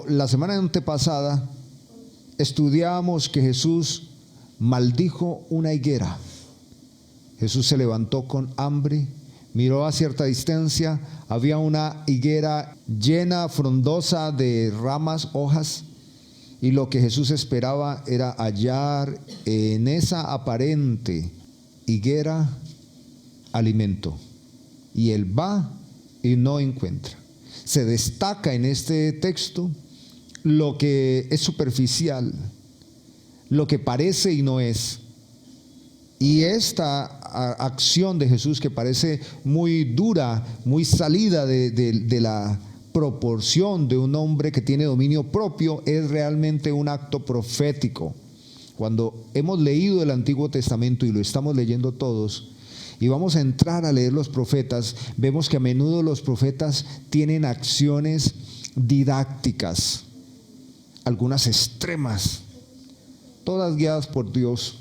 la semana antepasada estudiábamos que Jesús maldijo una higuera. Jesús se levantó con hambre, miró a cierta distancia, había una higuera llena, frondosa de ramas, hojas, y lo que Jesús esperaba era hallar en esa aparente higuera alimento. Y él va y no encuentra. Se destaca en este texto lo que es superficial, lo que parece y no es. Y esta acción de Jesús, que parece muy dura, muy salida de la proporción de un hombre que tiene dominio propio, es realmente un acto profético. Cuando hemos leído el Antiguo Testamento y lo estamos leyendo todos, y vamos a entrar a leer los profetas, vemos que a menudo los profetas tienen acciones didácticas, algunas extremas, todas guiadas por Dios.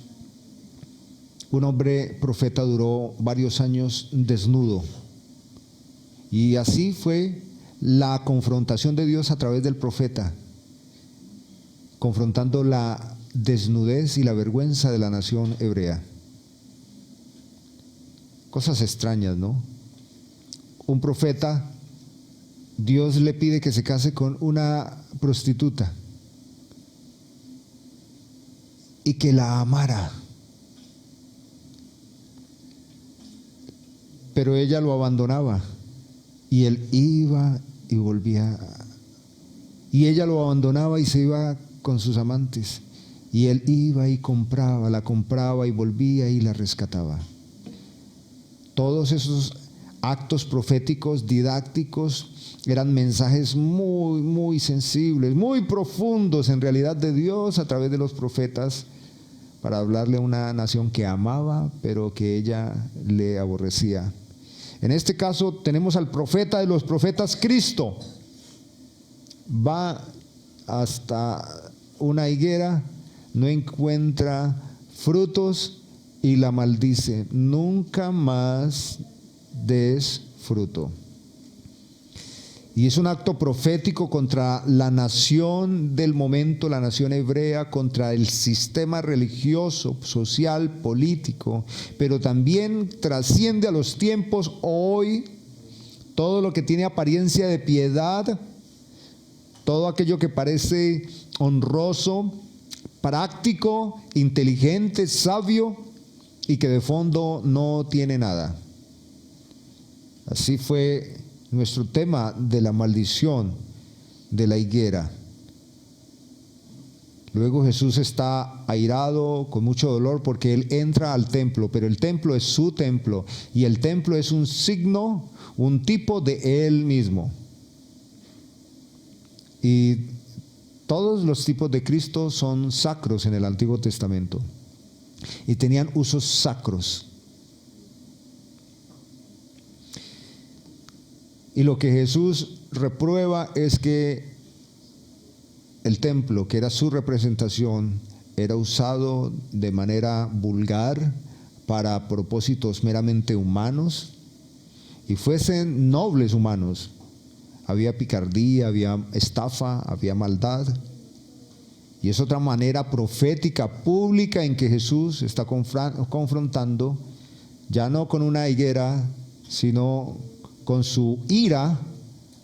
Un hombre profeta duró varios años desnudo, y así fue la confrontación de Dios a través del profeta, confrontando la desnudez y la vergüenza de la nación hebrea. Cosas extrañas, ¿no? Un profeta, Dios le pide que se case con una prostituta y que la amara, pero ella lo abandonaba y él iba y volvía, y ella lo abandonaba y se iba con sus amantes, y él iba y la compraba y volvía y la rescataba. Todos esos actos proféticos, didácticos, eran mensajes muy, muy sensibles, muy profundos en realidad de Dios a través de los profetas, para hablarle a una nación que amaba, pero que ella le aborrecía. En este caso tenemos al profeta de los profetas, Cristo. Va hasta una higuera, no encuentra frutos y la maldice: nunca más des fruto. Y es un acto profético contra la nación del momento, la nación hebrea, contra el sistema religioso, social, político, pero también trasciende a los tiempos. Hoy, todo lo que tiene apariencia de piedad, todo aquello que parece honroso, práctico, inteligente, sabio, y que de fondo no tiene nada. Así fue nuestro tema de la maldición de la higuera. Luego Jesús está airado, con mucho dolor, porque él entra al templo, pero el templo es su templo, y el templo es un signo, un tipo de él mismo. Y todos los tipos de Cristo son sacros en el Antiguo Testamento, y tenían usos sacros. Y lo que Jesús reprueba es que el templo, que era su representación, era usado de manera vulgar para propósitos meramente humanos, y fuesen nobles humanos. Había picardía, había estafa, había maldad. Y es otra manera profética, pública, en que Jesús está confrontando, ya no con una higuera, sino con su ira,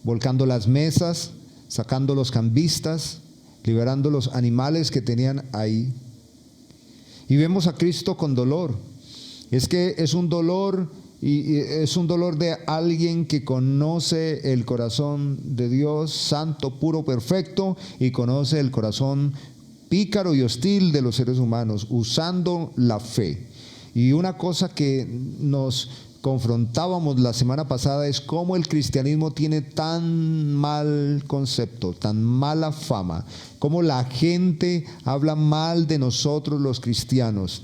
volcando las mesas, sacando los cambistas, liberando los animales que tenían ahí. Y vemos a Cristo con dolor. Es que es un dolor, y es un dolor de alguien que conoce el corazón de Dios, santo, puro, perfecto, y conoce el corazón pícaro y hostil de los seres humanos, usando la fe. Y una cosa que nos confrontábamos la semana pasada es cómo el cristianismo tiene tan mal concepto, tan mala fama, cómo la gente habla mal de nosotros los cristianos.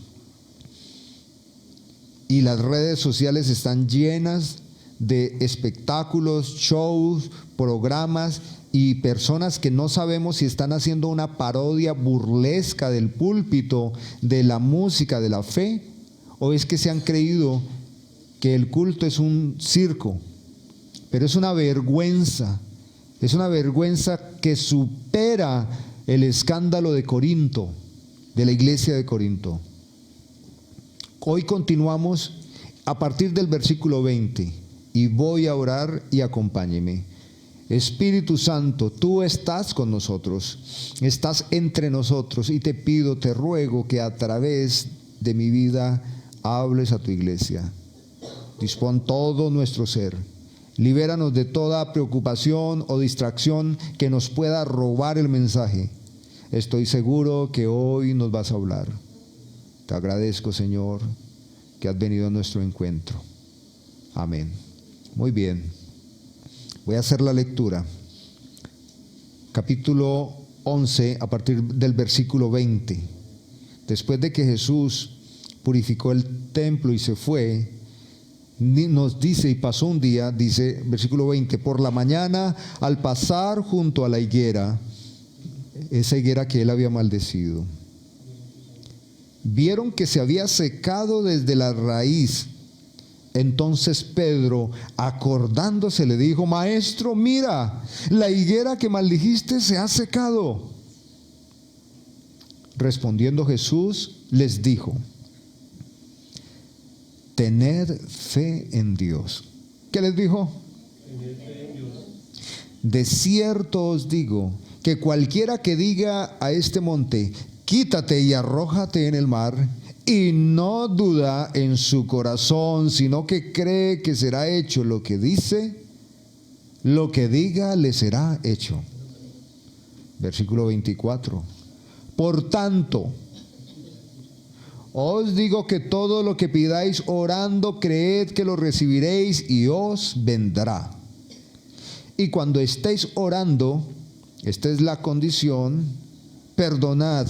Y las redes sociales están llenas de espectáculos, shows, programas y personas que no sabemos si están haciendo una parodia burlesca del púlpito, de la música, de la fe, o es que se han creído que el culto es un circo. Pero es una vergüenza Es una vergüenza que supera el escándalo de Corinto, de la iglesia de Corinto. Hoy continuamos a partir del versículo 20 y voy a orar y acompáñeme. Espíritu Santo, tú estás con nosotros, estás entre nosotros y te pido, te ruego que a través de mi vida hables a tu iglesia. Dispón todo nuestro ser. Libéranos de toda preocupación o distracción que nos pueda robar el mensaje. Estoy seguro que hoy nos vas a hablar. Te agradezco, Señor, que has venido a nuestro encuentro. Amén. Muy bien. Voy a hacer la lectura. Capítulo 11, a partir del versículo 20. Después de que Jesús purificó el templo y se fue, nos dice, y pasó un día, dice, versículo 20, por la mañana, al pasar junto a la higuera, esa higuera que él había maldecido, vieron que se había secado desde la raíz. Entonces Pedro, acordándose, le dijo: Maestro, mira, la higuera que maldijiste se ha secado. Respondiendo Jesús, les dijo: Tened fe en Dios. ¿Qué les dijo? Tened fe en Dios. De cierto os digo que cualquiera que diga a este monte: quítate y arrójate en el mar, y no duda en su corazón, sino que cree que será hecho lo que dice, lo que diga le será hecho. Versículo 24. Por tanto, os digo que todo lo que pidáis orando, creed que lo recibiréis y os vendrá. Y cuando estéis orando, esta es la condición: perdonad.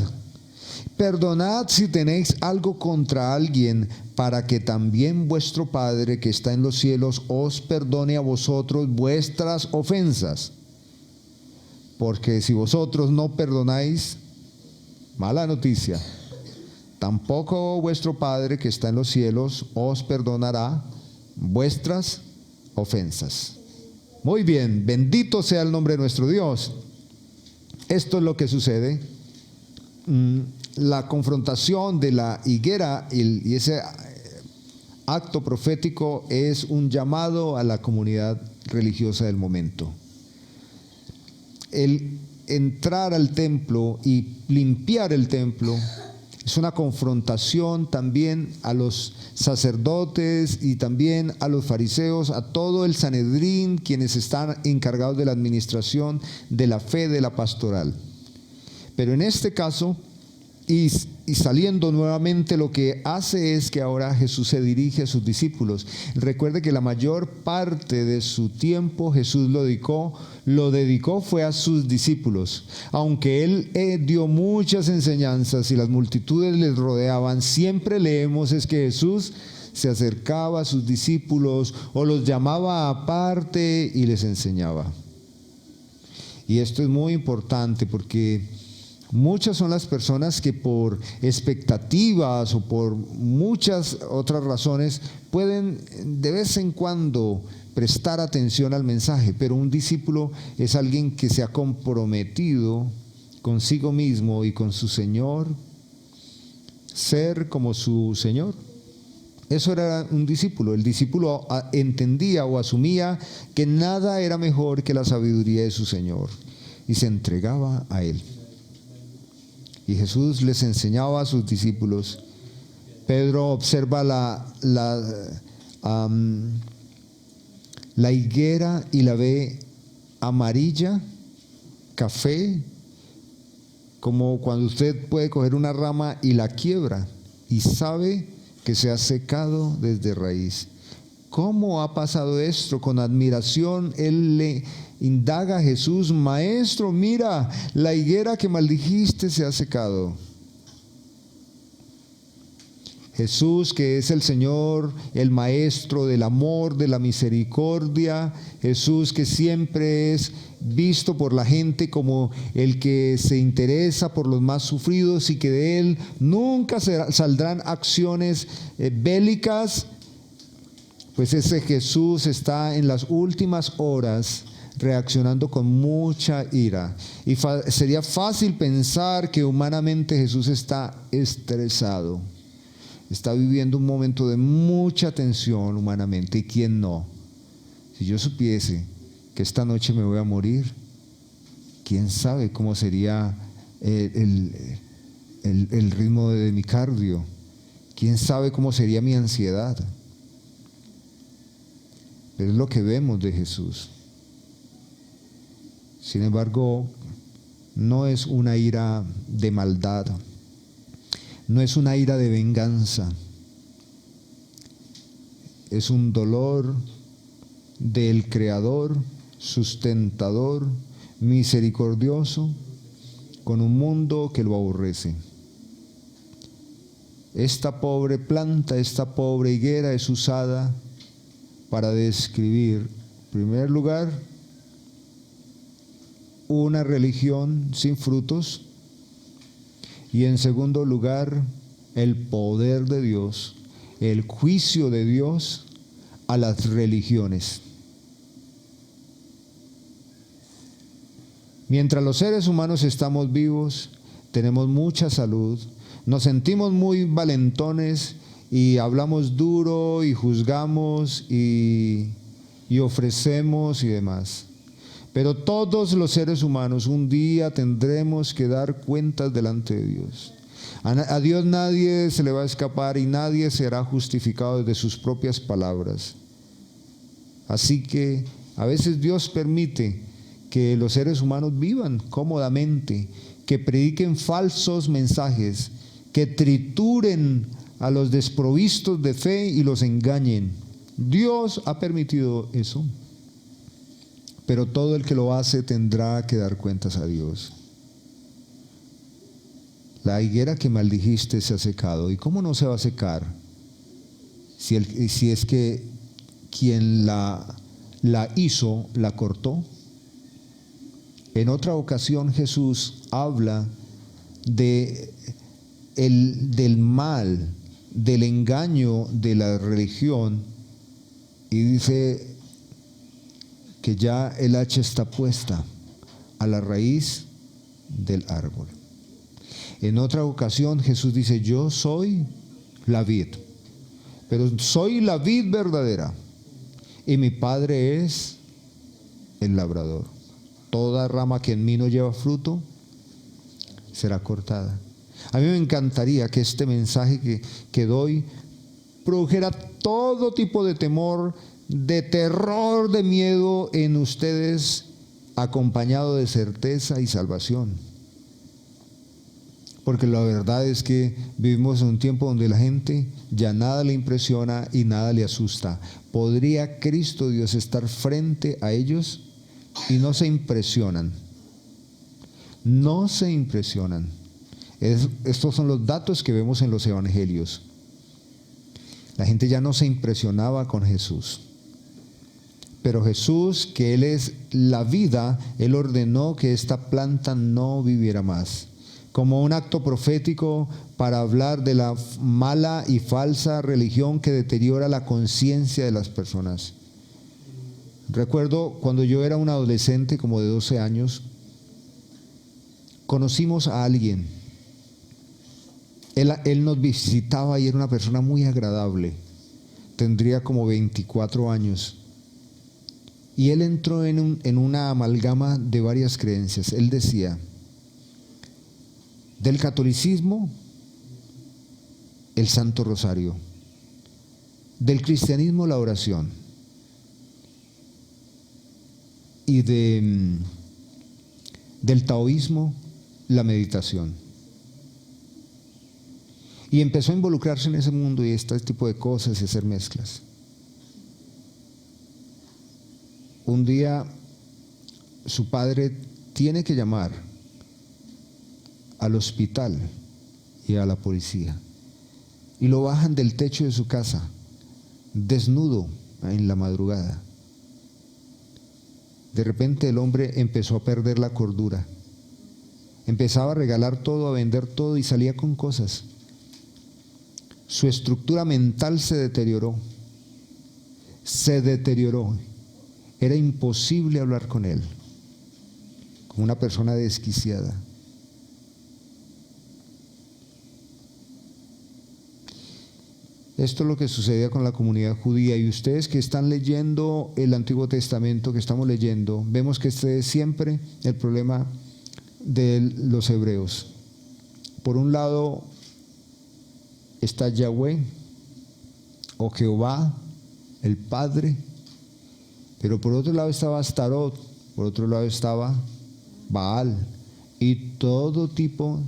Perdonad si tenéis algo contra alguien, para que también vuestro Padre que está en los cielos os perdone a vosotros vuestras ofensas. Porque si vosotros no perdonáis, mala noticia, tampoco vuestro Padre que está en los cielos os perdonará vuestras ofensas. Muy bien, bendito sea el nombre de nuestro Dios. Esto es lo que sucede. La confrontación de la higuera y ese acto profético es un llamado a la comunidad religiosa del momento. El entrar al templo y limpiar el templo es una confrontación también a los sacerdotes y también a los fariseos, a todo el Sanedrín, quienes están encargados de la administración de la fe de la pastoral. Pero en este caso, y saliendo nuevamente, lo que hace es que ahora Jesús se dirige a sus discípulos. Recuerde que la mayor parte de su tiempo Jesús lo dedicó fue a sus discípulos. Aunque él dio muchas enseñanzas y las multitudes les rodeaban, siempre leemos es que Jesús se acercaba a sus discípulos o los llamaba aparte y les enseñaba. Y esto es muy importante porque muchas son las personas que por expectativas o por muchas otras razones pueden de vez en cuando prestar atención al mensaje, pero un discípulo es alguien que se ha comprometido consigo mismo y con su Señor, ser como su Señor. Eso era un discípulo. El discípulo entendía o asumía que nada era mejor que la sabiduría de su Señor y se entregaba a Él. Y Jesús les enseñaba a sus discípulos. Pedro observa la higuera y la ve amarilla, café, como cuando usted puede coger una rama y la quiebra y sabe que se ha secado desde raíz. ¿Cómo ha pasado esto? Con admiración él le indaga a Jesús: Maestro, mira, la higuera que maldijiste se ha secado. Jesús, que es el Señor, el Maestro del amor, de la misericordia, Jesús que siempre es visto por la gente como el que se interesa por los más sufridos y que de Él nunca saldrán acciones bélicas, pues ese Jesús está en las últimas horas reaccionando con mucha ira. Y sería fácil pensar que humanamente Jesús está estresado. Está viviendo un momento de mucha tensión humanamente. ¿Y quién no? Si yo supiese que esta noche me voy a morir, quién sabe cómo sería el ritmo de mi cardio. Quién sabe cómo sería mi ansiedad. Pero es lo que vemos de Jesús. Sin embargo, no es una ira de maldad, no es una ira de venganza, es un dolor del Creador, sustentador, misericordioso, con un mundo que lo aborrece. Esta pobre planta, esta pobre higuera es usada para describir, en primer lugar, una religión sin frutos y en segundo lugar, el poder de Dios, el juicio de Dios a las religiones. Mientras los seres humanos estamos vivos, tenemos mucha salud, nos sentimos muy valentones y hablamos duro y juzgamos y ofrecemos y demás. Pero todos los seres humanos un día tendremos que dar cuentas delante de Dios. A Dios nadie se le va a escapar y nadie será justificado desde sus propias palabras. Así que a veces Dios permite que los seres humanos vivan cómodamente, que prediquen falsos mensajes, que trituren a los desprovistos de fe y los engañen. Dios ha permitido eso. Pero todo el que lo hace tendrá que dar cuentas a Dios. La higuera que maldijiste se ha secado. ¿Y cómo no se va a secar? Si es que quien la hizo, la cortó. En otra ocasión Jesús habla del mal, del engaño de la religión y dice que ya el hacha está puesta a la raíz del árbol. En otra ocasión Jesús dice, yo soy la vid, pero soy la vid verdadera y mi Padre es el labrador. Toda rama que en mí no lleva fruto será cortada. A mí me encantaría que este mensaje que doy produjera todo tipo de temor, de terror, de miedo en ustedes, acompañado de certeza y salvación. Porque la verdad es que vivimos en un tiempo donde la gente ya nada le impresiona y nada le asusta. ¿Podría Cristo Dios estar frente a ellos? Y no se impresionan. No se impresionan. Estos son los datos que vemos en los evangelios. La gente ya no se impresionaba con Jesús. Pero Jesús, que Él es la vida, Él ordenó que esta planta no viviera más. Como un acto profético para hablar de la mala y falsa religión que deteriora la conciencia de las personas. Recuerdo cuando yo era un adolescente, como de 12 años, conocimos a alguien. Él nos visitaba y era una persona muy agradable. Tendría como 24 años. Y él entró en una amalgama de varias creencias. Él decía, del catolicismo, el Santo Rosario. Del cristianismo, la oración. Y del taoísmo, la meditación. Y empezó a involucrarse en ese mundo y este tipo de cosas y hacer mezclas. Un día su padre tiene que llamar al hospital y a la policía y lo bajan del techo de su casa desnudo en la madrugada. De repente el hombre empezó a perder la cordura, empezaba a regalar todo, a vender todo y salía con cosas. Su estructura mental se deterioró Era imposible hablar con él, como una persona desquiciada. Esto es lo que sucedía con la comunidad judía, y ustedes que están leyendo el Antiguo Testamento, que estamos leyendo, vemos que este es siempre el problema de los hebreos. Por un lado está Yahweh o Jehová, el Padre, pero por otro lado estaba Astarot, por otro lado estaba Baal, y todo tipo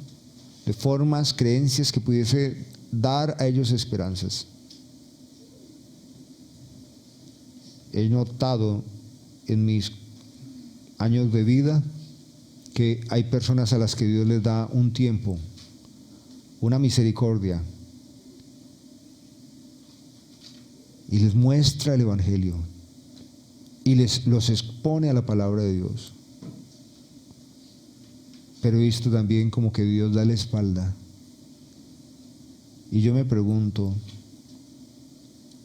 de formas, creencias que pudiese dar a ellos esperanzas. He notado en mis años de vida que hay personas a las que Dios les da un tiempo, una misericordia, y les muestra el Evangelio y los expone a la palabra de Dios. Pero he visto también como que Dios da la espalda. Y yo me pregunto,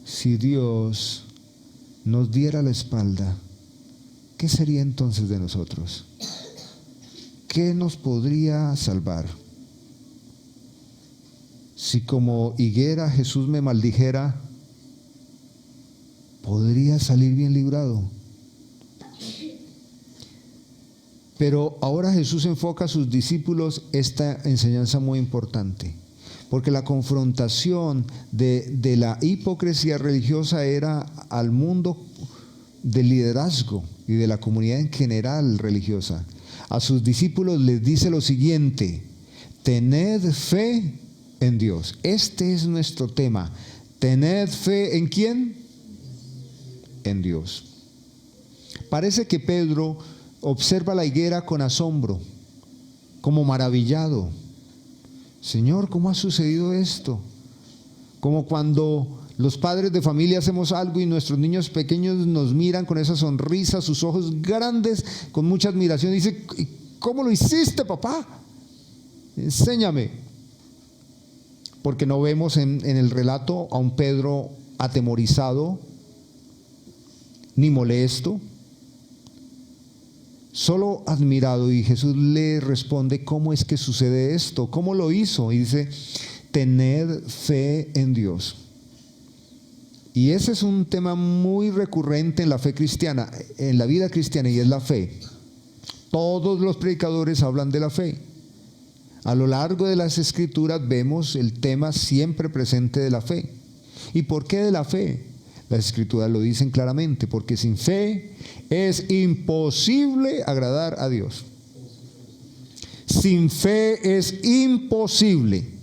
si Dios nos diera la espalda, ¿qué sería entonces de nosotros? ¿Qué nos podría salvar? Si como higuera Jesús me maldijera, ¿podría salir bien librado? Pero ahora Jesús enfoca a sus discípulos esta enseñanza muy importante, porque la confrontación de la hipocresía religiosa era al mundo del liderazgo y de la comunidad en general religiosa. A sus discípulos les dice lo siguiente: tened fe en Dios. Este es nuestro tema. Tened fe ¿en quién? En Dios. Parece que Pedro observa la higuera con asombro, como maravillado. Señor, ¿cómo ha sucedido esto? Como cuando los padres de familia hacemos algo y nuestros niños pequeños nos miran con esa sonrisa, sus ojos grandes, con mucha admiración, y dice: ¿cómo lo hiciste, papá? Enséñame. Porque no vemos en el relato a un Pedro atemorizado ni molesto, solo admirado. Y Jesús le responde: ¿cómo es que sucede esto? ¿Cómo lo hizo? Y dice: tened fe en Dios. Y ese es un tema muy recurrente en la fe cristiana, en la vida cristiana, y es la fe. Todos los predicadores hablan de la fe. A lo largo de las Escrituras vemos el tema siempre presente de la fe. ¿Y por qué de la fe? Las Escrituras lo dicen claramente: porque sin fe es imposible agradar a Dios. Sin fe es imposible.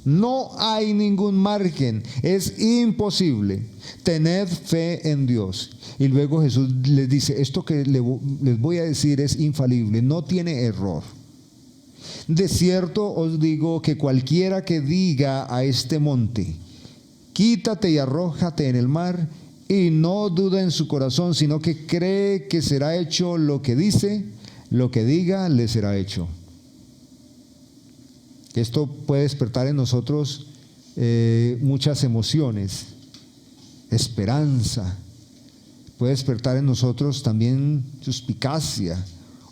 No hay ningún margen. Es imposible. Tened fe en Dios. Y luego Jesús les dice: esto que les voy a decir es infalible, no tiene error. De cierto os digo que cualquiera que diga a este monte: quítate y arrójate en el mar, y no duda en su corazón, sino que cree que será hecho lo que dice, lo que diga le será hecho. Esto puede despertar en nosotros muchas emociones, esperanza, puede despertar en nosotros también suspicacia,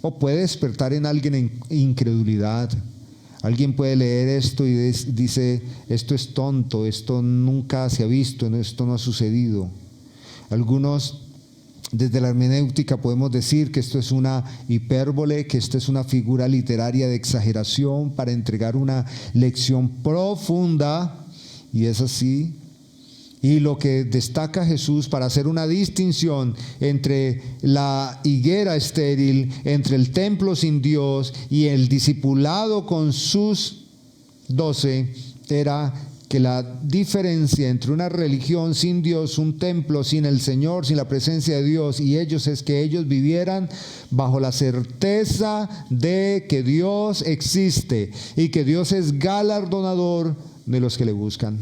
o puede despertar en alguien incredulidad. Alguien puede leer esto y dice: esto es tonto, esto nunca se ha visto, esto no ha sucedido. Algunos, desde la hermenéutica, podemos decir que esto es una hipérbole, que esto es una figura literaria de exageración para entregar una lección profunda, y es así. Y lo que destaca Jesús para hacer una distinción entre la higuera estéril, entre el templo sin Dios y el discipulado con sus 12, era que la diferencia entre una religión sin Dios, un templo sin el Señor, sin la presencia de Dios, y ellos, es que ellos vivieran bajo la certeza de que Dios existe y que Dios es galardonador de los que le buscan.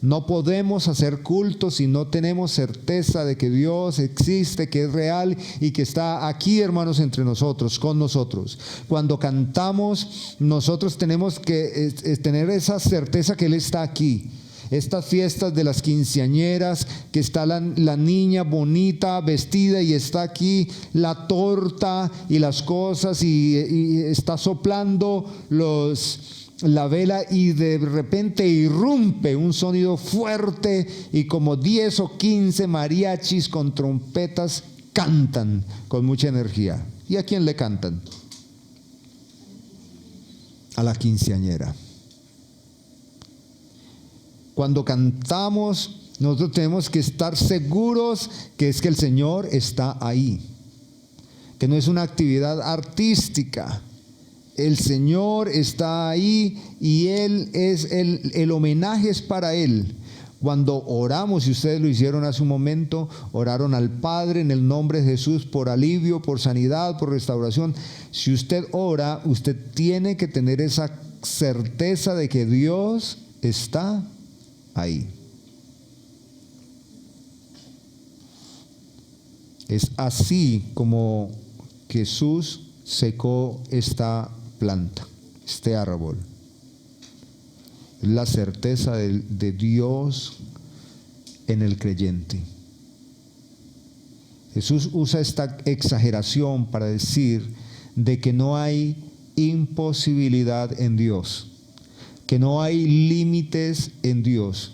No podemos hacer culto si no tenemos certeza de que Dios existe, que es real y que está aquí, hermanos, entre nosotros, con nosotros. Cuando cantamos, nosotros tenemos que tener esa certeza que Él está aquí. Estas fiestas de las quinceañeras, que está la niña bonita, vestida, y está aquí la torta y las cosas, y está soplando la vela, y de repente irrumpe un sonido fuerte y como 10 o 15 mariachis con trompetas cantan con mucha energía. ¿Y a quién le cantan? A la quinceañera. Cuando cantamos, nosotros tenemos que estar seguros que es que el Señor está ahí, que no es una actividad artística. El Señor está ahí y Él es el homenaje es para Él. Cuando oramos, y ustedes lo hicieron hace un momento, oraron al Padre en el nombre de Jesús por alivio, por sanidad, por restauración. Si usted ora, usted tiene que tener esa certeza de que Dios está ahí. Es así como Jesús secó esta planta, este árbol. Es la certeza de Dios en el creyente. Jesús usa esta exageración para decir de que no hay imposibilidad en Dios, que no hay límites en Dios,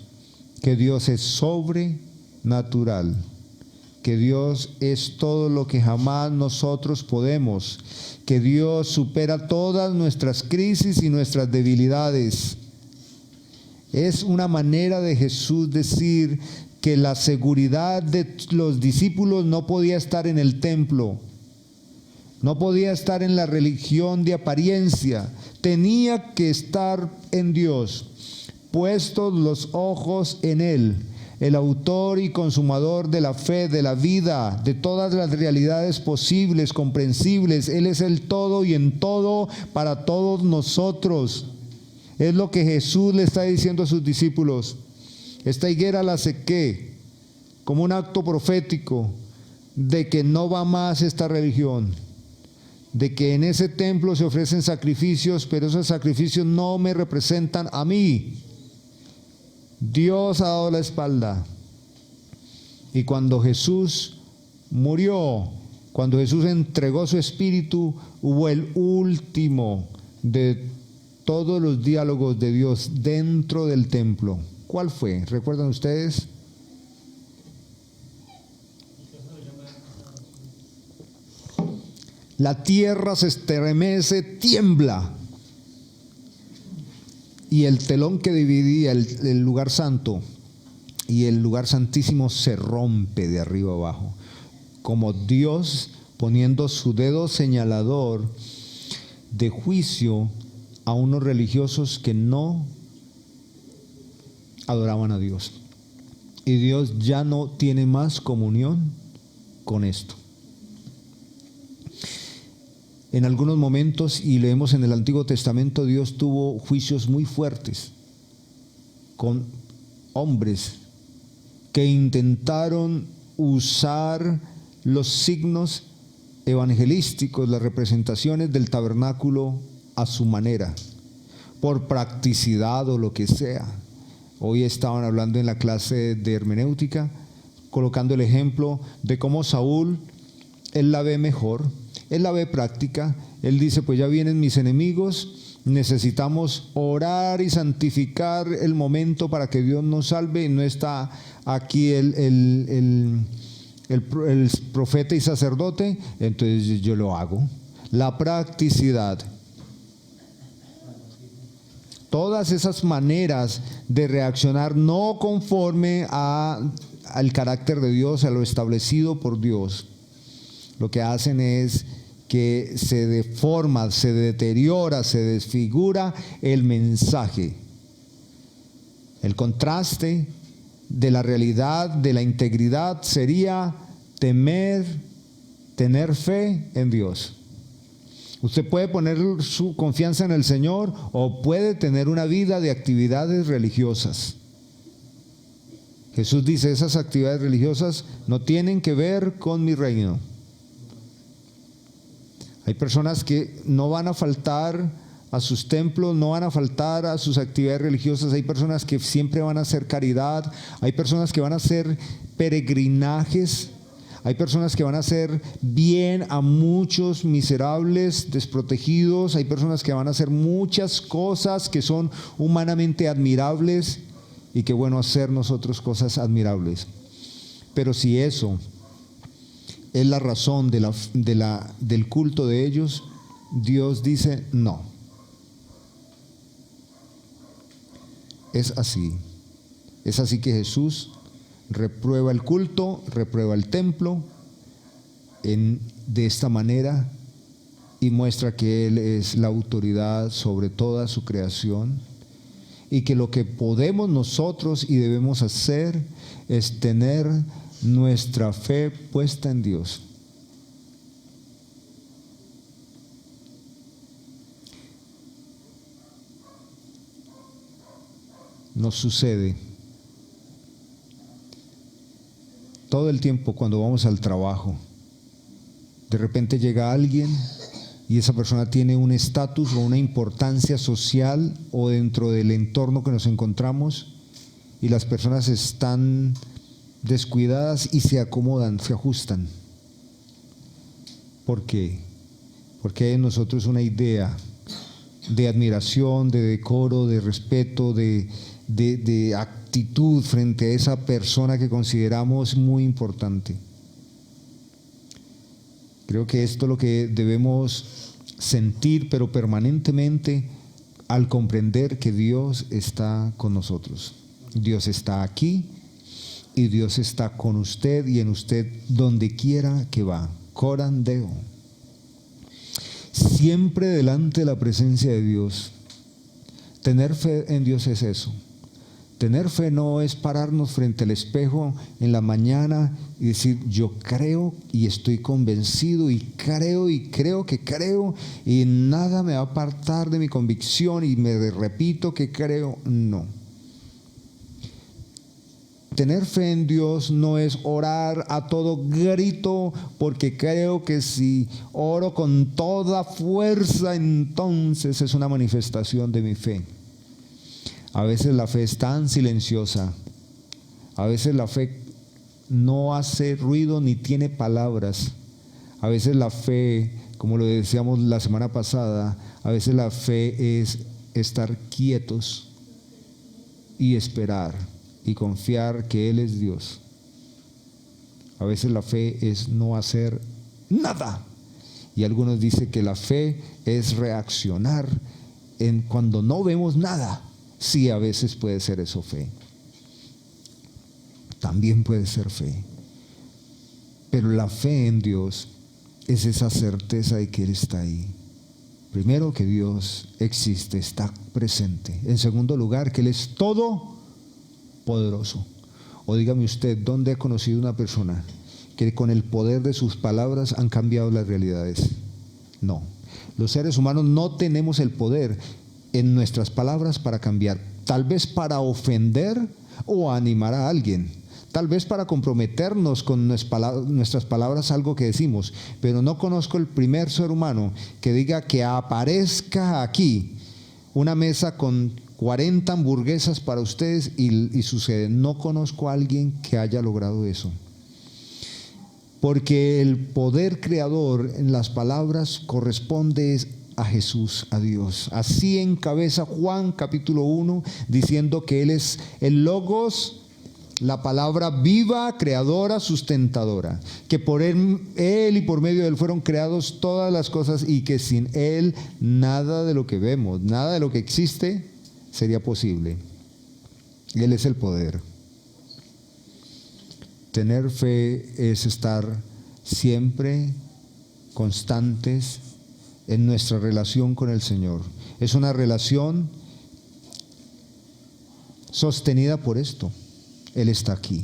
que Dios es sobrenatural, que Dios es todo lo que jamás nosotros podemos, que Dios supera todas nuestras crisis y nuestras debilidades. Es una manera de Jesús decir que la seguridad de los discípulos no podía estar en el templo, no podía estar en la religión de apariencia, tenía que estar en Dios, puestos los ojos en Él, el autor y consumador de la fe, de la vida, de todas las realidades posibles, comprensibles. Él es el todo y en todo para todos nosotros. Es lo que Jesús le está diciendo a sus discípulos. Esta higuera la sequé como un acto profético de que no va más esta religión, de que en ese templo se ofrecen sacrificios, pero esos sacrificios no me representan a mí. Dios ha dado la espalda. Y cuando Jesús murió, cuando Jesús entregó su espíritu, hubo el último de todos los diálogos de Dios dentro del templo. ¿Cuál fue? ¿Recuerdan ustedes? La tierra se estremece, tiembla. Y el telón que dividía el lugar santo y el lugar santísimo se rompe de arriba abajo, como Dios poniendo su dedo señalador de juicio a unos religiosos que no adoraban a Dios. Y Dios ya no tiene más comunión con esto. En algunos momentos, y leemos en el Antiguo Testamento, Dios tuvo juicios muy fuertes con hombres que intentaron usar los signos evangelísticos, las representaciones del tabernáculo a su manera, por practicidad o lo que sea. Hoy estaban hablando en la clase de hermenéutica, colocando el ejemplo de cómo Saúl, él la ve mejor, él la ve práctica. Él dice, pues ya vienen mis enemigos, necesitamos orar y santificar el momento para que Dios nos salve. Y no está aquí el profeta y sacerdote, entonces yo lo hago. La practicidad. Todas esas maneras de reaccionar no conforme al carácter de Dios, a lo establecido por Dios, lo que hacen es que se deforma, se deteriora, se desfigura el mensaje. El contraste de la realidad, de la integridad, sería tener fe en Dios. Usted puede poner su confianza en el Señor o puede tener una vida de actividades religiosas. Jesús dice, esas actividades religiosas no tienen que ver con mi reino. Hay personas que no van a faltar a sus templos, no van a faltar a sus actividades religiosas. Hay personas que siempre van a hacer caridad, hay personas que van a hacer peregrinajes, hay personas que van a hacer bien a muchos miserables, desprotegidos, hay personas que van a hacer muchas cosas que son humanamente admirables y qué bueno hacer nosotros cosas admirables. Pero si eso es la razón del culto de ellos, Dios dice no. Es así. Es así que Jesús reprueba el culto, reprueba el templo de esta manera y muestra que Él es la autoridad sobre toda su creación y que lo que podemos nosotros y debemos hacer es tener nuestra fe puesta en Dios. Nos sucede todo el tiempo cuando vamos al trabajo. De repente llega alguien y esa persona tiene un estatus o una importancia social o dentro del entorno que nos encontramos y las personas están descuidadas y se acomodan, se ajustan. ¿Por qué? Porque hay en nosotros una idea de admiración, de decoro, de respeto, de actitud frente a esa persona que consideramos muy importante. Creo que esto es lo que debemos sentir, pero permanentemente, al comprender que Dios está con nosotros. Dios está aquí y Dios está con usted y en usted donde quiera que va. Coram Deo. Siempre delante de la presencia de Dios. Tener fe en Dios es eso. Tener fe no es pararnos frente al espejo en la mañana y decir yo creo y estoy convencido y creo que creo y nada me va a apartar de mi convicción y me repito que creo. No. Tener fe en Dios no es orar a todo grito porque creo que si oro con toda fuerza entonces es una manifestación de mi fe. A veces la fe es tan silenciosa, a veces la fe no hace ruido ni tiene palabras, a veces la fe, como lo decíamos la semana pasada, a veces la fe es estar quietos y esperar y confiar que Él es Dios. A veces la fe es no hacer nada y algunos dicen que la fe es reaccionar cuando no vemos nada. Sí, a veces puede ser eso fe. También puede ser fe. Pero la fe en Dios es esa certeza de que Él está ahí. Primero, que Dios existe, está presente. En segundo lugar, que Él es todopoderoso. O dígame usted, ¿dónde ha conocido una persona que con el poder de sus palabras han cambiado las realidades? No. Los seres humanos no tenemos el poder en nuestras palabras para cambiar, tal vez para ofender o animar a alguien, tal vez para comprometernos con nuestras palabras algo que decimos, pero no conozco el primer ser humano que diga que aparezca aquí una mesa con 40 hamburguesas para ustedes y sucede. No conozco a alguien que haya logrado eso. Porque el poder creador en las palabras corresponde a Jesús, a Dios. Así encabeza Juan capítulo 1 diciendo que Él es el Logos, la palabra viva, creadora, sustentadora, que por él y por medio de Él fueron creados todas las cosas y que sin Él nada de lo que vemos, nada de lo que existe sería posible. Él es el poder. Tener fe es estar siempre constantes en nuestra relación con el Señor. Es una relación sostenida por esto. Él está aquí.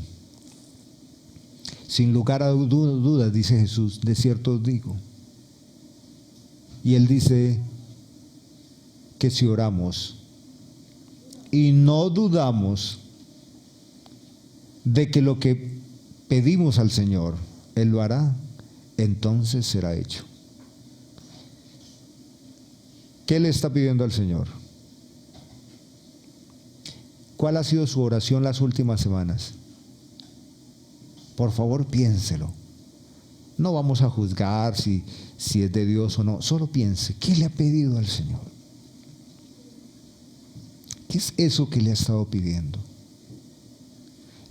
Sin lugar a dudas, dice Jesús, de cierto os digo. Y Él dice que si oramos y no dudamos de que lo que pedimos al Señor, Él lo hará, entonces será hecho. ¿Qué le está pidiendo al Señor? ¿Cuál ha sido su oración las últimas semanas? Por favor, piénselo. No vamos a juzgar si es de Dios o no. Solo piense, ¿qué le ha pedido al Señor? ¿Qué es eso que le ha estado pidiendo?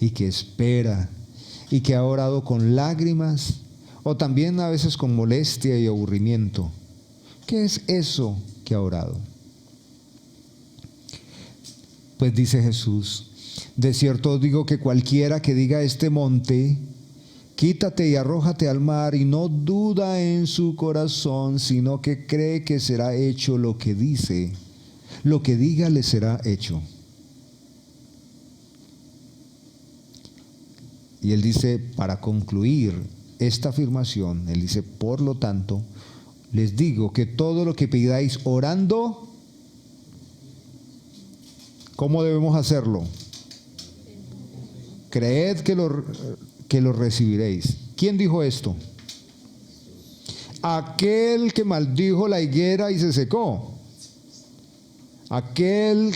Y que espera, y que ha orado con lágrimas, o también a veces con molestia y aburrimiento. ¿Qué es eso que ha orado? Pues dice Jesús: de cierto os digo que cualquiera que diga a este monte, quítate y arrójate al mar, y no duda en su corazón, sino que cree que será hecho lo que dice, lo que diga le será hecho. Y él dice, para concluir esta afirmación, él dice, por lo tanto, les digo que todo lo que pidáis orando, ¿cómo debemos hacerlo? Creed que lo recibiréis. ¿Quién dijo esto? Aquel que maldijo la higuera y se secó. Aquel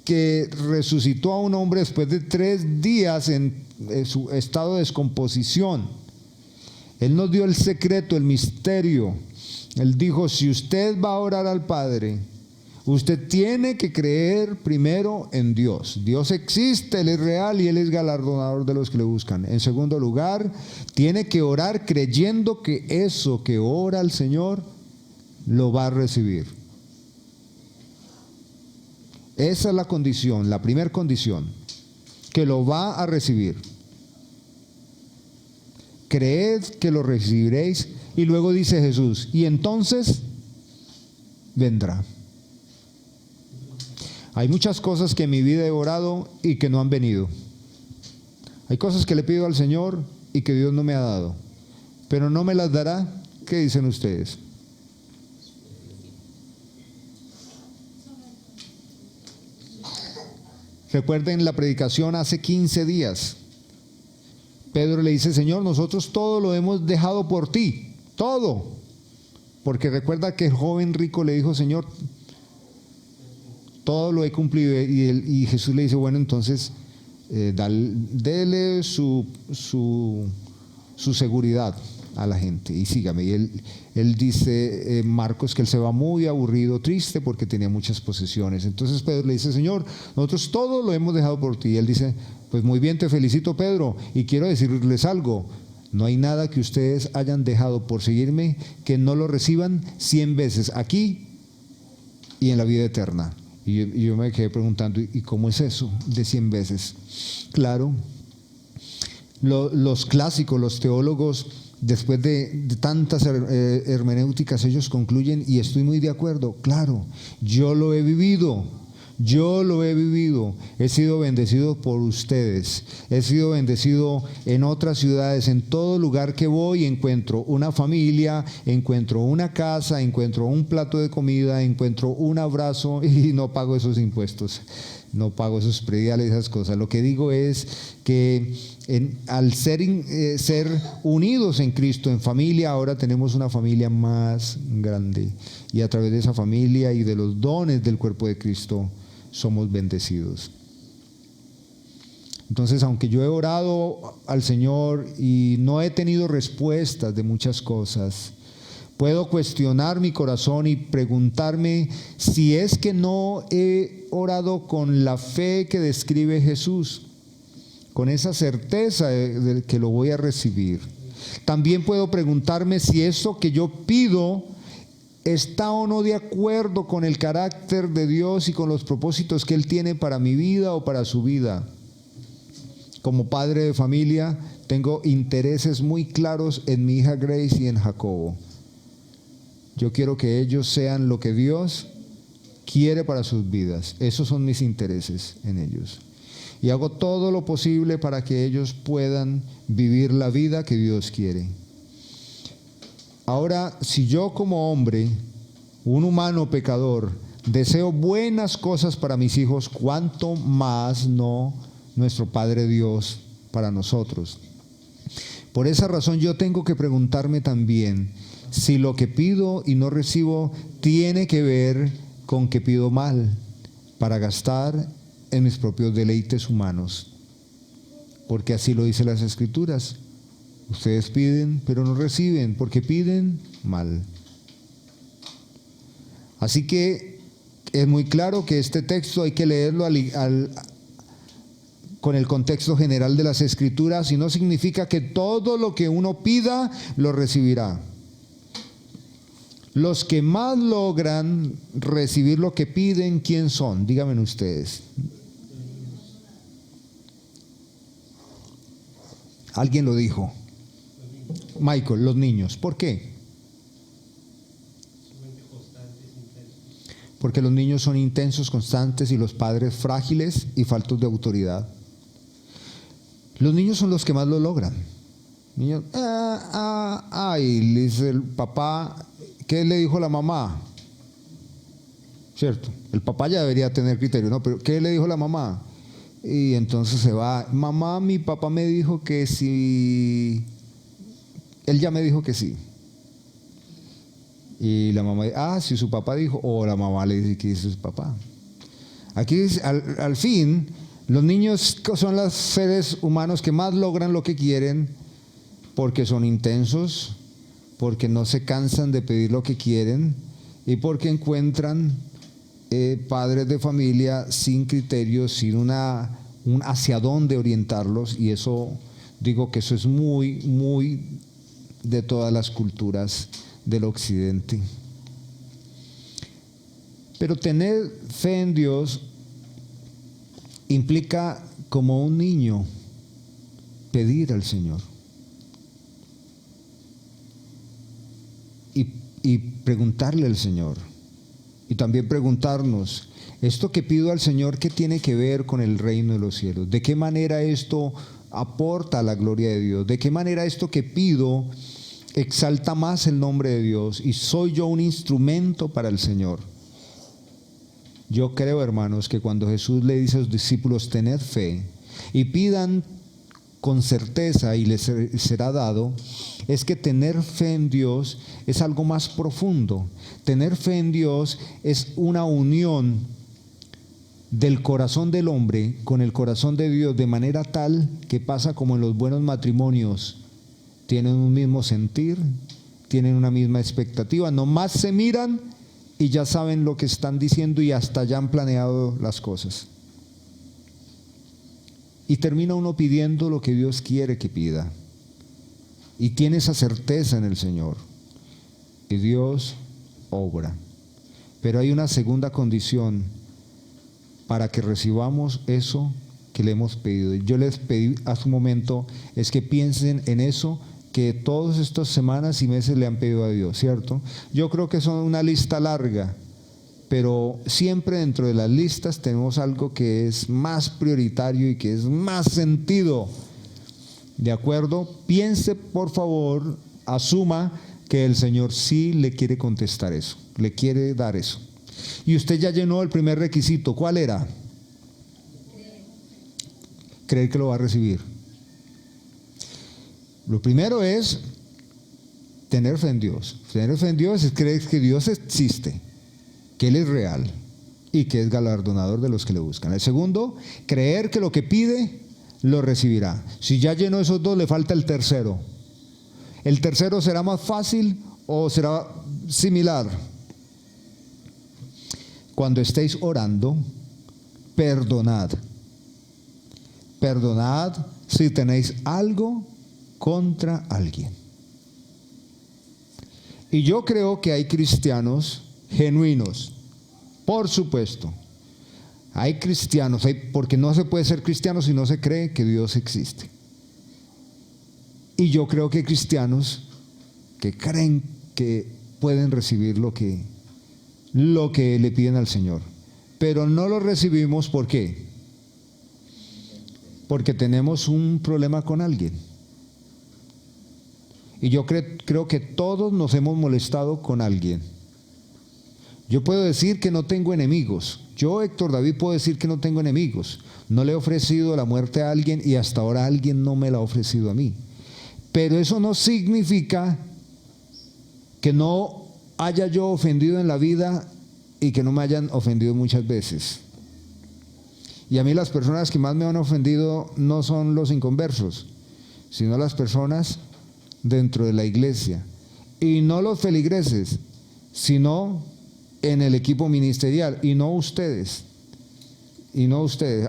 que resucitó a un hombre después de 3 días en su estado de descomposición. Él nos dio el secreto, el misterio. Él dijo, si usted va a orar al Padre, usted tiene que creer primero en Dios. Dios existe, Él es real y Él es galardonador de los que le buscan. En segundo lugar, tiene que orar creyendo que eso que ora al Señor lo va a recibir. Esa es la condición, la primera condición, que lo va a recibir. Creed que lo recibiréis, y luego dice Jesús, y entonces vendrá. Hay muchas cosas que en mi vida he orado y que no han venido. Hay cosas que le pido al Señor y que Dios no me ha dado, pero no me las dará. ¿Qué dicen ustedes? Recuerden la predicación hace 15 días. Pedro le dice, Señor, nosotros todo lo hemos dejado por ti, todo. Porque recuerda que el joven rico le dijo, Señor, todo lo he cumplido. Y Jesús le dice, bueno, entonces dele su seguridad a la gente y sígame. Y él dice, Marcos, que él se va muy aburrido, triste, porque tenía muchas posesiones. Entonces Pedro le dice, Señor, nosotros todo lo hemos dejado por ti. Y él dice, pues muy bien, te felicito, Pedro, y quiero decirles algo. No hay nada que ustedes hayan dejado por seguirme que no lo reciban 100 veces aquí y en la vida eterna. Y yo me quedé preguntando, ¿y cómo es eso de 100 veces? Claro, los clásicos, los teólogos, después de tantas hermenéuticas, ellos concluyen, y estoy muy de acuerdo, claro, yo lo he vivido, he sido bendecido por ustedes, he sido bendecido en otras ciudades, en todo lugar que voy encuentro una familia, encuentro una casa, encuentro un plato de comida, encuentro un abrazo, y no pago esos impuestos, no pago esos prediales, esas cosas. Lo que digo es que al ser unidos en Cristo, en familia, ahora tenemos una familia más grande, y a través de esa familia y de los dones del cuerpo de Cristo somos bendecidos. Entonces, aunque yo he orado al Señor y no he tenido respuestas de muchas cosas, puedo cuestionar mi corazón y preguntarme si es que no he orado con la fe que describe Jesús, con esa certeza de que lo voy a recibir. También puedo preguntarme si eso que yo pido está o no de acuerdo con el carácter de Dios y con los propósitos que Él tiene para mi vida o para su vida. Como padre de familia, tengo intereses muy claros en mi hija Grace y en Jacobo. Yo quiero que ellos sean lo que Dios quiere para sus vidas. Esos son mis intereses en ellos. Y hago todo lo posible para que ellos puedan vivir la vida que Dios quiere. Ahora, si yo como hombre, un humano pecador, deseo buenas cosas para mis hijos, ¿cuánto más no nuestro Padre Dios para nosotros? Por esa razón yo tengo que preguntarme también si lo que pido y no recibo tiene que ver con que pido mal para gastar en mis propios deleites humanos. Porque así lo dicen las Escrituras. Ustedes piden, pero no reciben, porque piden mal. Así que es muy claro que este texto hay que leerlo con el contexto general de las Escrituras, y no significa que todo lo que uno pida lo recibirá. Los que más logran recibir lo que piden, ¿quién son? Díganme ustedes. Alguien lo dijo. Michael, los niños. ¿Por qué? Porque los niños son intensos, constantes, y los padres frágiles y faltos de autoridad. Los niños son los que más lo logran. Niños, le dice el papá, ¿qué le dijo la mamá? ¿Cierto? El papá ya debería tener criterio, ¿no? Pero ¿qué le dijo la mamá? Y entonces se va, mamá, mi papá me dijo que sí. Él ya me dijo que sí. Y la mamá dice, si su papá dijo, o la mamá le dice que dice su papá. Aquí al fin, los niños son los seres humanos que más logran lo que quieren, porque son intensos, porque no se cansan de pedir lo que quieren, y porque encuentran padres de familia sin criterios, sin un hacia dónde orientarlos, y eso, digo que eso es muy, muy de todas las culturas del occidente. Pero tener fe en Dios implica, como un niño, pedir al Señor y preguntarle al Señor, y también preguntarnos, esto que pido al Señor, ¿qué tiene que ver con el reino de los cielos? ¿De qué manera esto aporta a la gloria de Dios? ¿De qué manera esto que pido exalta más el nombre de Dios? ¿Y soy yo un instrumento para el Señor? Yo creo, hermanos, que cuando Jesús le dice a sus discípulos, tened fe y pidan con certeza y les será dado, es que tener fe en Dios es algo más profundo. Tener fe en Dios es una unión del corazón del hombre con el corazón de Dios, de manera tal que pasa como en los buenos matrimonios. Tienen un mismo sentir, tienen una misma expectativa, nomás se miran y ya saben lo que están diciendo y hasta ya han planeado las cosas. Y termina uno pidiendo lo que Dios quiere que pida. Y tiene esa certeza en el Señor, que Dios obra. Pero hay una segunda condición para que recibamos eso que le hemos pedido. Yo les pedí hace un momento, es que piensen en eso que todas estas semanas y meses le han pedido a Dios, ¿cierto? Yo creo que son una lista larga, pero siempre dentro de las listas tenemos algo que es más prioritario y que es más sentido. ¿De acuerdo? Piense, por favor, asuma que el Señor sí le quiere contestar eso, le quiere dar eso. Y usted ya llenó el primer requisito. ¿Cuál era? Creer que lo va a recibir. Lo primero es tener fe en Dios. Tener fe en Dios es creer que Dios existe, que Él es real y que es galardonador de los que le buscan. El segundo, creer que lo que pide lo recibirá. Si ya llenó esos dos, le falta el tercero. ¿El tercero será más fácil o será similar? Cuando estéis orando, perdonad. Perdonad si tenéis algo contra alguien. Y yo creo que hay cristianos genuinos, por supuesto. Hay cristianos, porque no se puede ser cristiano si no se cree que Dios existe. Y yo creo que hay cristianos que creen que pueden recibir lo que le piden al Señor. Pero no lo recibimos, ¿por qué? Porque tenemos un problema con alguien. Y yo creo que todos nos hemos molestado con alguien. Yo puedo decir que no tengo enemigos. Yo, Héctor David, puedo decir que no tengo enemigos. No le he ofrecido la muerte a alguien y hasta ahora alguien no me la ha ofrecido a mí. Pero eso no significa que no haya yo ofendido en la vida y que no me hayan ofendido muchas veces. Y a mí las personas que más me han ofendido no son los inconversos, sino las personas dentro de la iglesia. Y no los feligreses, sino en el equipo ministerial, y no ustedes.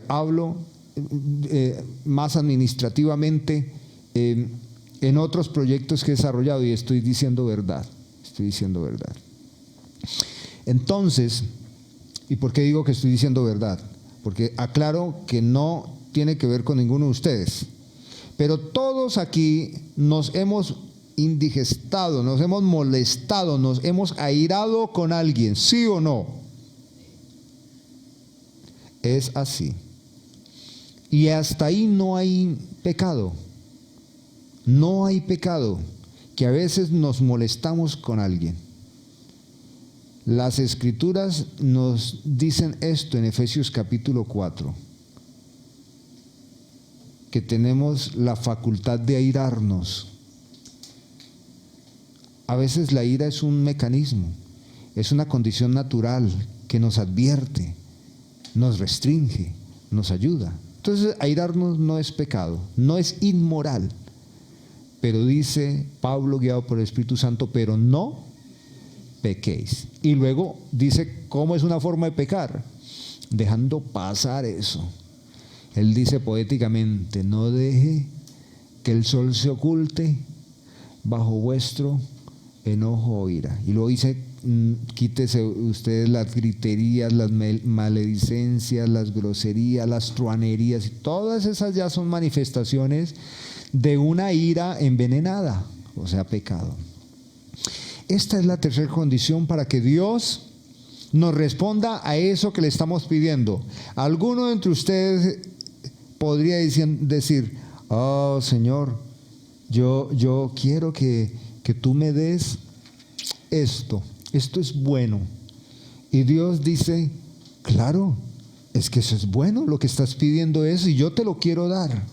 Hablo más administrativamente en otros proyectos que he desarrollado, y estoy diciendo verdad. Entonces, ¿y por qué digo que estoy diciendo verdad? Porque aclaro que no tiene que ver con ninguno de ustedes. Pero todos aquí nos hemos indigestado, nos hemos molestado, nos hemos airado con alguien, ¿sí o no? Es así. Y hasta ahí no hay pecado. No hay pecado, que a veces nos molestamos con alguien. Las Escrituras nos dicen esto en Efesios capítulo 4, que tenemos la facultad de airarnos. A veces la ira es un mecanismo, es una condición natural que nos advierte, nos restringe, nos ayuda. Entonces, airarnos no es pecado, no es inmoral. Pero dice Pablo, guiado por el Espíritu Santo, pero no pequéis. Y luego dice cómo es una forma de pecar, dejando pasar eso. Él dice poéticamente: no deje que el sol se oculte bajo vuestro enojo o ira. Y luego dice: quítese ustedes las griterías, las maledicencias, las groserías, las truanerías. Y todas esas ya son manifestaciones de una ira envenenada, o sea, pecado. Esta es la tercera condición para que Dios nos responda a eso que le estamos pidiendo. Alguno entre ustedes podría decir: oh Señor, yo quiero que tú me des esto es bueno. Y Dios dice: claro, es que eso es bueno, lo que estás pidiendo es, y yo te lo quiero dar.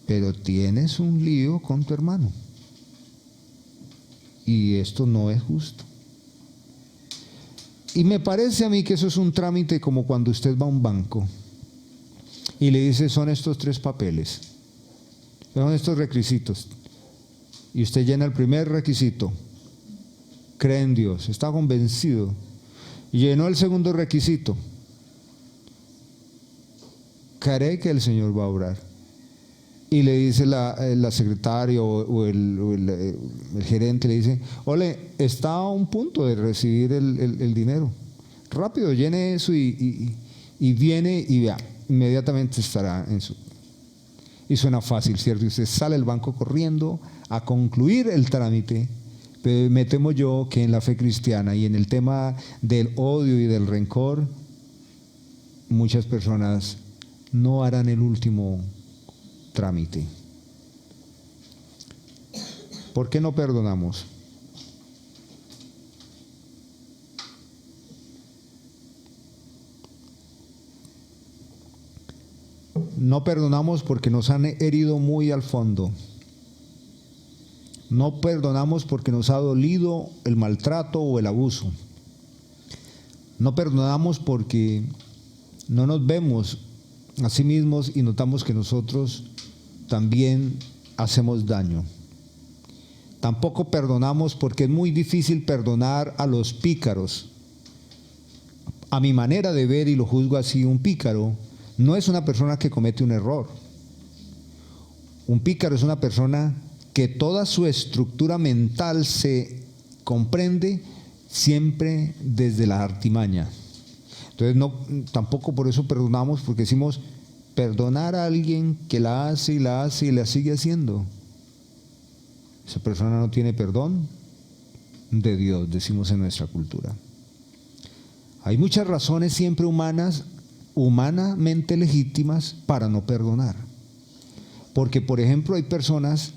Pero tienes un lío con tu hermano, y esto no es justo. Y me parece a mí que eso es un trámite como cuando usted va a un banco y le dice: son estos 3 papeles, son estos requisitos, y usted llena el primer requisito, cree en Dios, está convencido, y llenó el segundo requisito, cree que el Señor va a obrar. Y le dice la secretaria o el gerente, le dice: ole, está a un punto de recibir el dinero, rápido, llene eso y viene y vea, inmediatamente estará en su... Y suena fácil, ¿cierto? Y usted sale del banco corriendo a concluir el trámite. Pero me temo yo que en la fe cristiana y en el tema del odio y del rencor, muchas personas no harán el último trámite. ¿Por qué no perdonamos? No perdonamos porque nos han herido muy al fondo. No perdonamos porque nos ha dolido el maltrato o el abuso. No perdonamos porque no nos vemos a sí mismos y notamos que nosotros también hacemos daño. Tampoco perdonamos porque es muy difícil perdonar a los pícaros. A mi manera de ver, y lo juzgo así, un pícaro no es una persona que comete un error. Un pícaro es una persona que toda su estructura mental se comprende siempre desde la artimaña. Entonces tampoco por eso perdonamos, porque decimos: perdonar a alguien que la hace y la sigue haciendo, esa persona no tiene perdón de Dios, decimos en nuestra cultura. Hay muchas razones siempre humanamente legítimas para no perdonar. Porque, por ejemplo, hay personas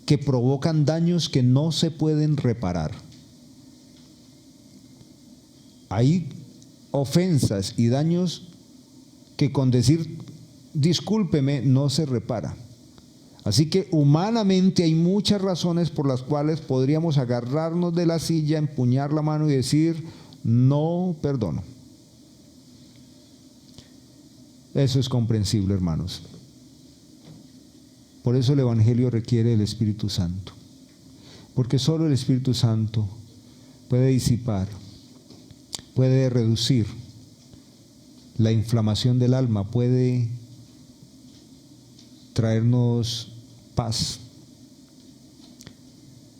que provocan daños que no se pueden reparar. Hay ofensas y daños que con decir discúlpeme no se repara. Así que humanamente hay muchas razones por las cuales podríamos agarrarnos de la silla, empuñar la mano y decir, no perdono. Eso es comprensible, hermanos. Por eso el Evangelio requiere el Espíritu Santo. Porque solo el Espíritu Santo puede disipar, puede reducir la inflamación del alma, puede traernos paz,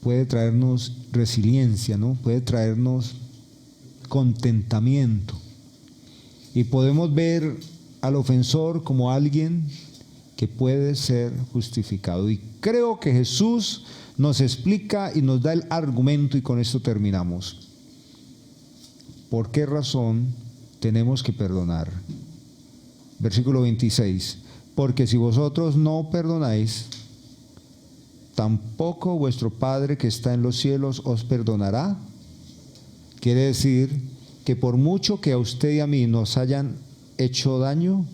puede traernos resiliencia, ¿no? Puede traernos contentamiento. Y podemos ver al ofensor como alguien que puede ser justificado. Y creo que Jesús nos explica y nos da el argumento, y con esto terminamos. ¿Por qué razón tenemos que perdonar? Versículo 26. Porque si vosotros no perdonáis, tampoco vuestro Padre que está en los cielos os perdonará. Quiere decir que por mucho que a usted y a mí nos hayan hecho daño,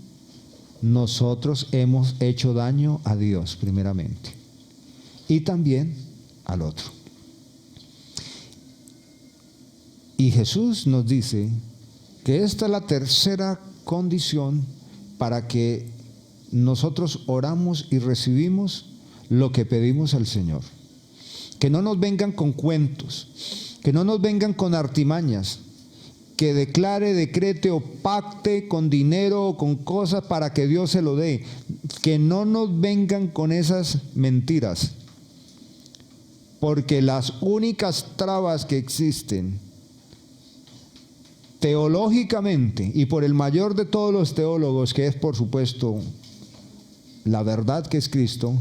nosotros hemos hecho daño a Dios primeramente y también al otro. Y Jesús nos dice que esta es la tercera condición para que nosotros oramos y recibimos lo que pedimos al Señor. Que no nos vengan con cuentos, que no nos vengan con artimañas, que declare, decrete o pacte con dinero o con cosas para que Dios se lo dé. Que no nos vengan con esas mentiras. Porque las únicas trabas que existen teológicamente y por el mayor de todos los teólogos, que es por supuesto la verdad que es Cristo,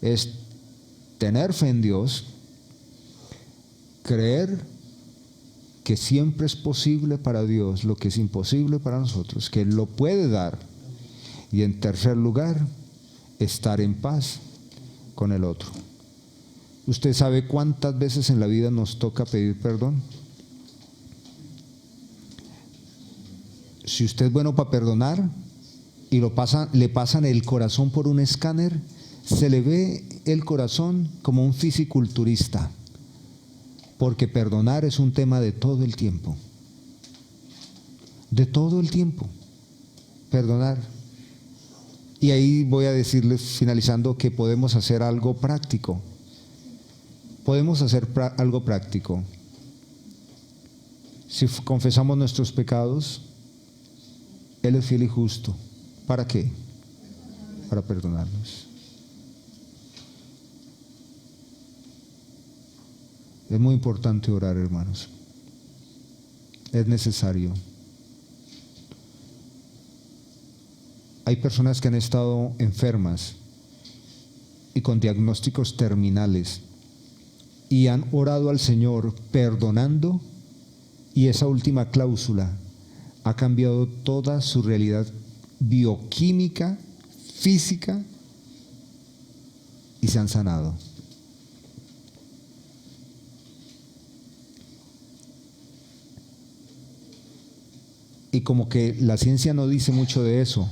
es tener fe en Dios, creer que siempre es posible para Dios lo que es imposible para nosotros, que Él lo puede dar, y en tercer lugar, estar en paz con el otro. ¿Usted sabe cuántas veces en la vida nos toca pedir perdón? Si usted es bueno para perdonar y le pasan el corazón por un escáner, se le ve el corazón como un fisiculturista, porque perdonar es un tema de todo el tiempo. De todo el tiempo. Perdonar. Y ahí voy a decirles, finalizando, que podemos hacer algo práctico. Podemos hacer algo práctico. Si confesamos nuestros pecados, Él es fiel y justo. ¿Para qué? Para perdonarnos. Es muy importante orar, hermanos. Es necesario. Hay personas que han estado enfermas y con diagnósticos terminales y han orado al Señor perdonando, y esa última cláusula ha cambiado toda su realidad bioquímica, física, y se han sanado. Y como que la ciencia no dice mucho de eso,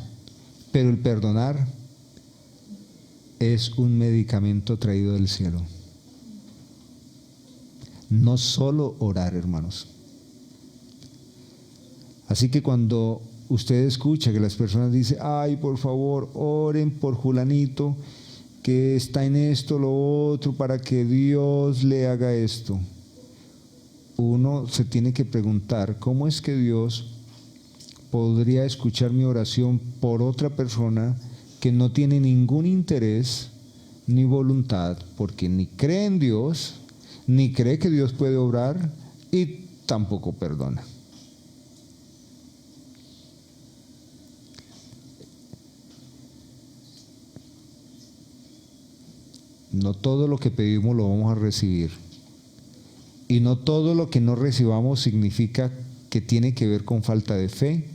pero el perdonar es un medicamento traído del cielo. No solo orar, hermanos. Así que cuando usted escucha que las personas dicen, ay, por favor, oren por Julanito, que está en esto, lo otro, para que Dios le haga esto. Uno se tiene que preguntar, ¿cómo es que Dios podría escuchar mi oración por otra persona que no tiene ningún interés ni voluntad, porque ni cree en Dios, ni cree que Dios puede obrar, y tampoco perdona? No todo lo que pedimos lo vamos a recibir, y no todo lo que no recibamos significa que tiene que ver con falta de fe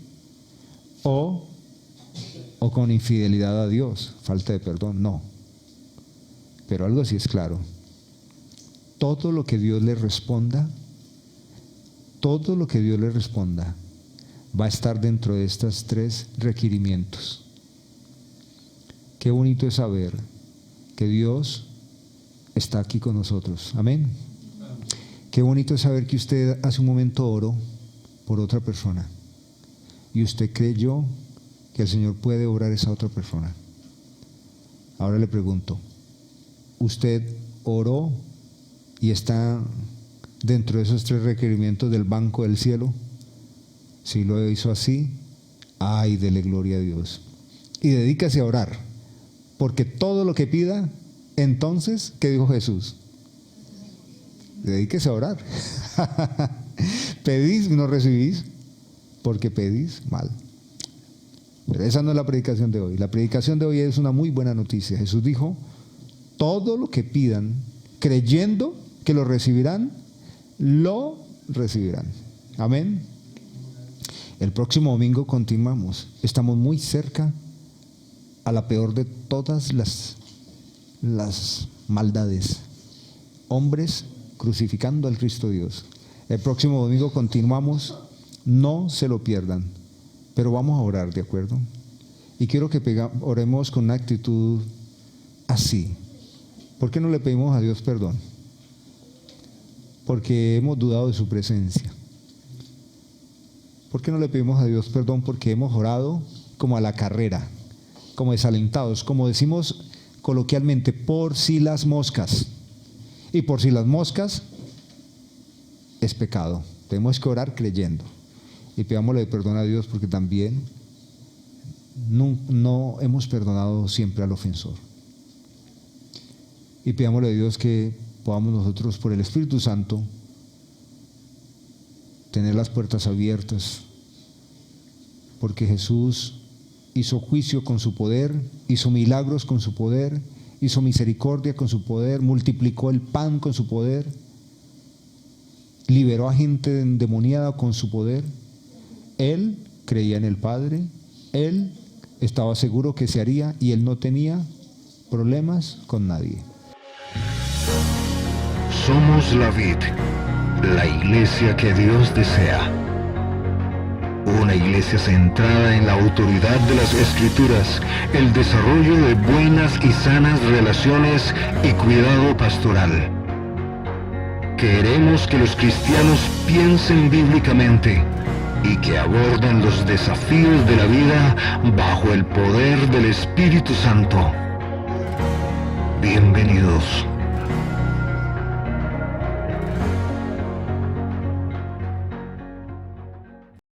o con infidelidad a Dios, falta de perdón, no. Pero algo sí es claro: todo lo que Dios le responda, va a estar dentro de estos tres requerimientos. Qué bonito es saber que Dios está aquí con nosotros. Amén. Qué bonito es saber que usted hace un momento oró por otra persona y usted creyó que el Señor puede obrar esa otra persona. Ahora le pregunto, ¿usted oró y está dentro de esos 3 requerimientos del banco del cielo? Si lo hizo así, ay, dele gloria a Dios. Y dedícase a orar, porque todo lo que pida, entonces, ¿qué dijo Jesús? Dedíquese a orar. Pedís y no recibís, porque pedís mal. Pero esa no es la predicación de hoy. La predicación de hoy es una muy buena noticia. Jesús dijo, todo lo que pidan, creyendo que lo recibirán, lo recibirán. Amén. El próximo domingo continuamos. Estamos muy cerca a la peor de todas las maldades. Hombres crucificando al Cristo Dios. El próximo domingo continuamos. No se lo pierdan. Pero vamos a orar, ¿de acuerdo? Y quiero que oremos con una actitud así. ¿Por qué no le pedimos a Dios perdón? Porque hemos dudado de su presencia. ¿Por qué no le pedimos a Dios perdón? Porque hemos orado como a la carrera, como desalentados, como decimos coloquialmente, por si las moscas. Y por si las moscas es pecado. Tenemos que orar creyendo. Y pidámosle perdón a Dios porque también no hemos perdonado siempre al ofensor. Y pidámosle a Dios que podamos nosotros, por el Espíritu Santo, tener las puertas abiertas, porque Jesús hizo juicio con su poder, hizo milagros con su poder, hizo misericordia con su poder, multiplicó el pan con su poder, liberó a gente endemoniada con su poder. Él creía en el Padre, él estaba seguro que se haría y él no tenía problemas con nadie. Somos la vid, la iglesia que Dios desea. Una iglesia centrada en la autoridad de las Escrituras, el desarrollo de buenas y sanas relaciones y cuidado pastoral. Queremos que los cristianos piensen bíblicamente y que aborden los desafíos de la vida bajo el poder del Espíritu Santo. Bienvenidos.